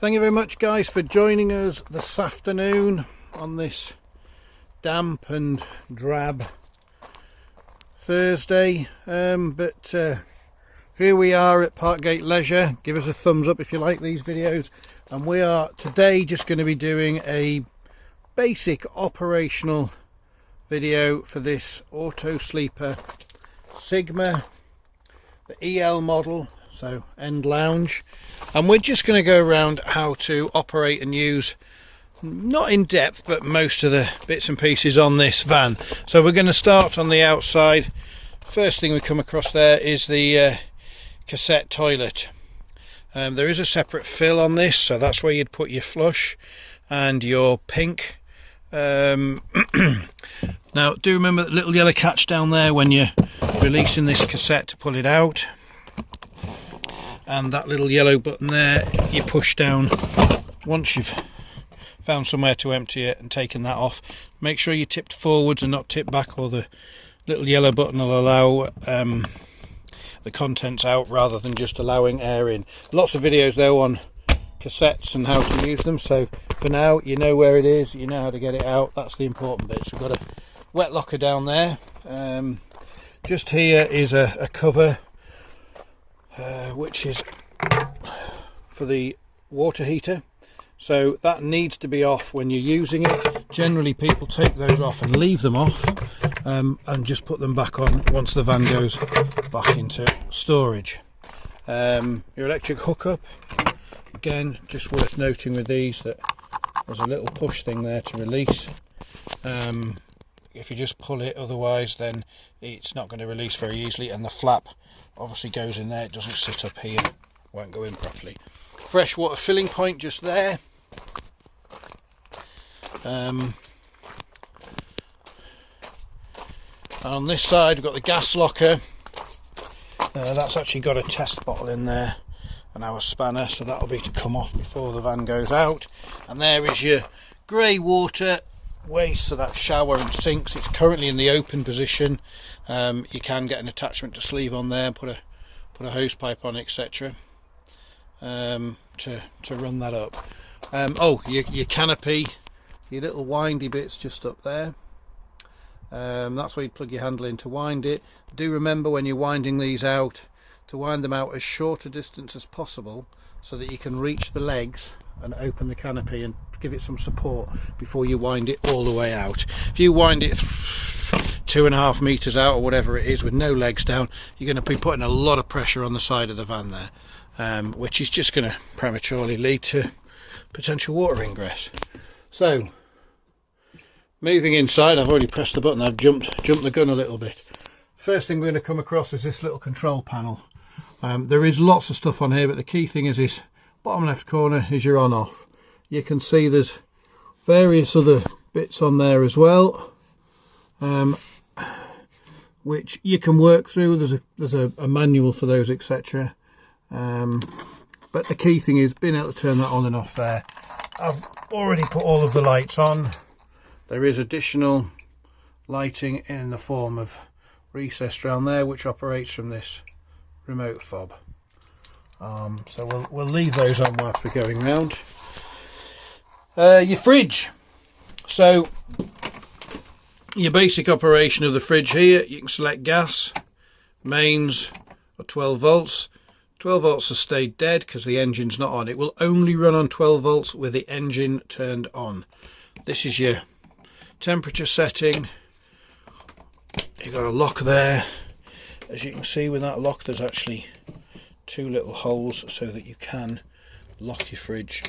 Thank you very much, guys, for joining us this afternoon on this damp and drab Thursday. Here we are at Parkgate Leisure. Give us a thumbs up if you like these videos. And we are today just going to be doing a basic operational video for this Autosleeper Sigma, the EL model, so end lounge. And we're just going to go around how to operate and use, not in depth, but most of the bits and pieces on this van. So we're going to start on the outside. First thing we come across there is the cassette toilet. There is a separate fill on this, so that's where you'd put your flush and your pink. Now do remember that little yellow catch down there when you're releasing this cassette to pull it out, and that little yellow button there you push down once you've found somewhere to empty it and taken that off. Make sure you're tipped forwards and not tipped back, or the little yellow button will allow the contents out rather than just allowing air in. Lots of videos though on cassettes and how to use them, so for now you know where it is, you know how to get it out. That's the important bit. So we've got a wet locker down there. Just here is a cover which is for the water heater, so that needs to be off when you're using it. Generally people take those off and leave them off, and just put them back on once the van goes back into storage. Your electric hookup, again, just worth noting with these that there's a little push thing there to release. If you just pull it, otherwise then it's not going to release very easily, and the flap obviously goes in there, it doesn't sit up here, won't go in properly. Freshwater filling point just there. And on this side we've got the gas locker. That's actually got a test bottle in there and our spanner, so that'll be to come off before the van goes out. And there is your grey water waste, so that's shower and sinks. It's currently in the open position. You can get an attachment to sleeve on there, put a hose pipe on, etc. To run that up. Your canopy, your little windy bits just up there. That's where you plug your handle in to wind it. Do remember when you're winding these out to wind them out as short a distance as possible, so that you can reach the legs and open the canopy and give it some support before you wind it all the way out. If you wind it 2.5 meters out or whatever it is with no legs down, you're going to be putting a lot of pressure on the side of the van there, which is just going to prematurely lead to potential water ingress. So moving inside, I've already pressed the button, I've jumped the gun a little bit. First thing we're going to come across is this little control panel. There is lots of stuff on here, but the key thing is this bottom left corner is your on off. You can see there's various other bits on there as well, which you can work through. There's a manual for those, etc. But the key thing is being able to turn that on and off there. I've already put all of the lights on. There is additional lighting in the form of recessed around there, which operates from this remote fob. So we'll leave those on whilst we're going round. Your fridge. So your basic operation of the fridge here, you can select gas, mains or 12 volts. 12 volts has stayed dead because the engine's not on. It will only run on 12 volts with the engine turned on. This is your temperature setting. You've got a lock there. As you can see with that lock, there's actually 2 little holes so that you can lock your fridge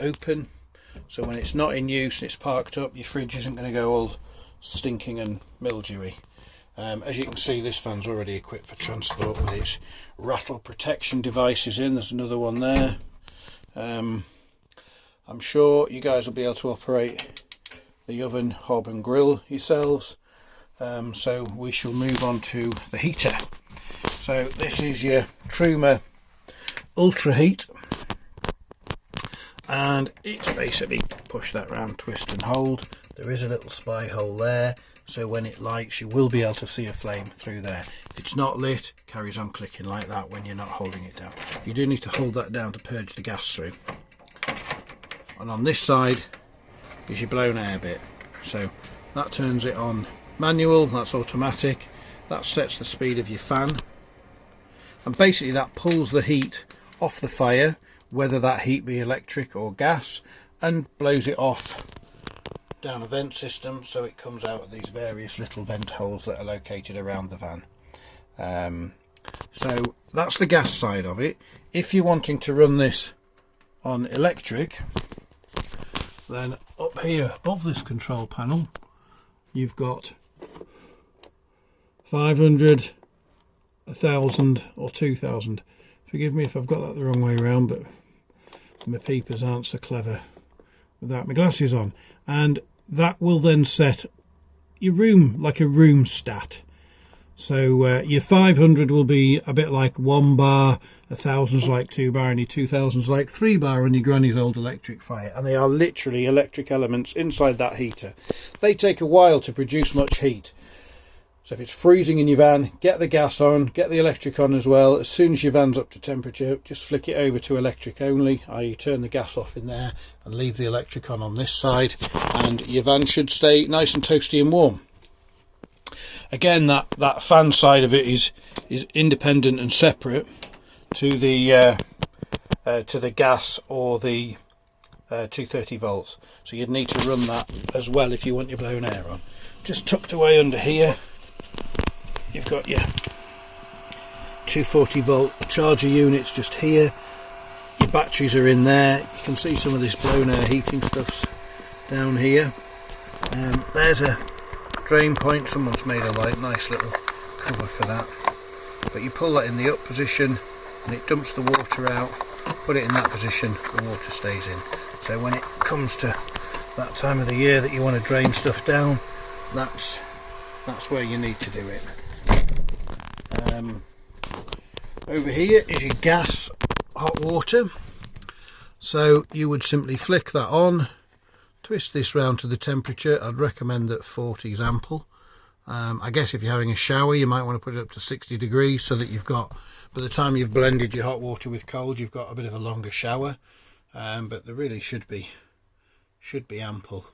open. So when it's not in use and it's parked up, your fridge isn't going to go all stinking and mildewy. As you can see, this van's already equipped for transport with its rattle protection devices in. There's another one there. I'm sure you guys will be able to operate the oven, hob and grill yourselves. So we shall move on to the heater. So this is your Truma Ultra Heat, and it's basically push that round, twist and hold. There is a little spy hole there. so when it lights you will be able to see a flame through there. If it's not lit, it carries on clicking like that when you're not holding it down. You do need to hold that down to purge the gas through. And on this side is your blown air bit, so that turns it on manual, that's automatic, that sets the speed of your fan, and basically that pulls the heat off the fire, whether that heat be electric or gas, and blows it off down a vent system, so it comes out of these various little vent holes that are located around the van. So that's the gas side of it. If you're wanting to run this on electric, then up here above this control panel you've got 500, 1000 or 2000. Forgive me if I've got that the wrong way around, but my peepers aren't so clever without my glasses on. And that will then set your room like a room stat. So your 500 will be a bit like 1 bar, 1000's like 2 bar, and your 2000's like 3 bar on your granny's old electric fire. And they are literally electric elements inside that heater. They take a while to produce much heat. So if it's freezing in your van, get the gas on, get the electric on as well. As soon as your van's up to temperature, just flick it over to electric only, i.e. turn the gas off in there and leave the electric on this side, and your van should stay nice and toasty and warm. Again, that fan side of it is independent and separate to the gas or the 230 volts. So you'd need to run that as well if you want your blown air on. Just tucked away under here, you've got your 240 volt charger units just here. Your batteries are in there. You can see some of this blown air heating stuff's down here. There's a drain point. Someone's made a nice little cover for that. But you pull that in the up position and it dumps the water out. Put it in that position, the water stays in. So when it comes to that time of the year that you want to drain stuff down, that's where you need to do it. Over here is your gas hot water. So you would simply flick that on, twist this round to the temperature. I'd recommend that 40 is ample. I guess if you're having a shower you might want to put it up to 60 degrees so that you've got, by the time you've blended your hot water with cold, you've got a bit of a longer shower. But there really should be ample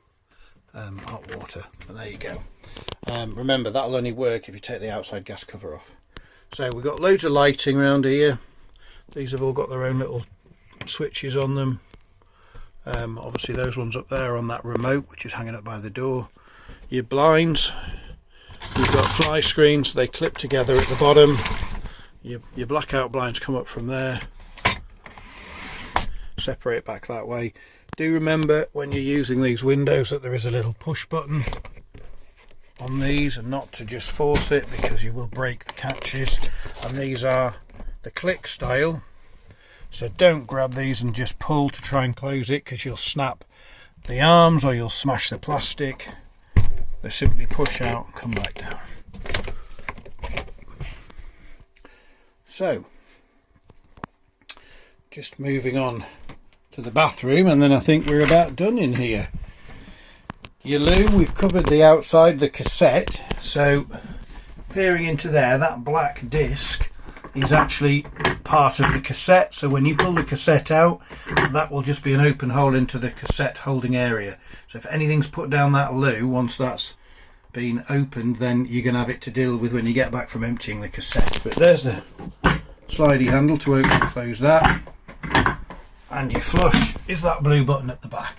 hot water, and there you go. Remember, that'll only work if you take the outside gas cover off. So we've got loads of lighting around here. These have all got their own little switches on them. Obviously those ones up there on that remote which is hanging up by the door. Your blinds, you've got fly screens, they clip together at the bottom. Your blackout blinds come up from there, separate back that way. Do remember when you're using these windows that there is a little push button on these, and not to just force it because you will break the catches. And these are the click style, so don't grab these and just pull to try and close it because you'll snap the arms or you'll smash the plastic. They simply push out and come back down. So just moving on to the bathroom, and then I think we're about done in here. Your loo, we've covered the outside, the cassette. So peering into there, that black disc is actually part of the cassette. So when you pull the cassette out, that will just be an open hole into the cassette holding area. So if anything's put down that loo, once that's been opened, then you're going to have it to deal with when you get back from emptying the cassette. But there's the slidey handle to open and close that. And your flush is that blue button at the back.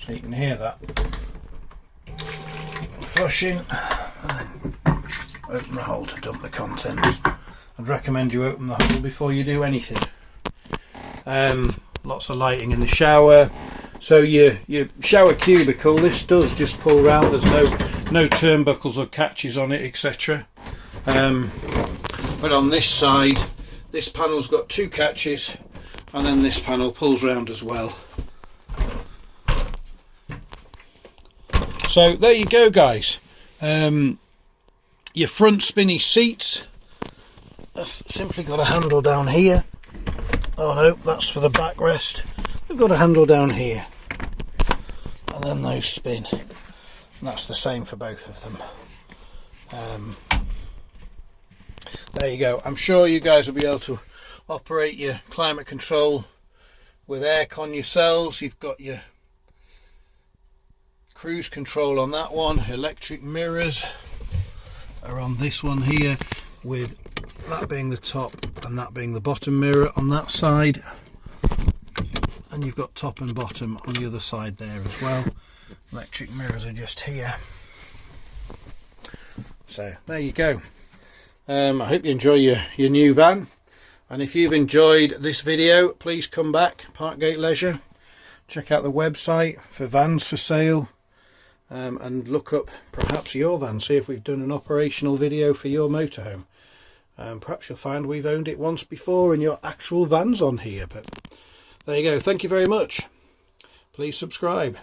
So you can hear that flushing, and then open the hole to dump the contents. I'd recommend you open the hole before you do anything. Lots of lighting in the shower. So your shower cubicle, this does just pull round. There's no turnbuckles or catches on it, etc. But on this side, this panel's got 2 catches, and then this panel pulls round as well. So there you go, guys. Your front spinny seats have simply got a handle down here. Oh no, that's for the backrest. They've got a handle down here, and then those spin, and that's the same for both of them. There you go. I'm sure you guys will be able to operate your climate control with aircon yourselves. You've got your cruise control on that one. Electric mirrors are on this one here, with that being the top and that being the bottom mirror on that side, and you've got top and bottom on the other side there as well. Electric mirrors are just here. So there you go. I hope you enjoy your new van, and if you've enjoyed this video, please come back, Parkgate Leisure, check out the website for vans for sale, and look up perhaps your van, see if we've done an operational video for your motorhome. Perhaps you'll find we've owned it once before and your actual van's on here. But there you go. Thank you very much. Please subscribe.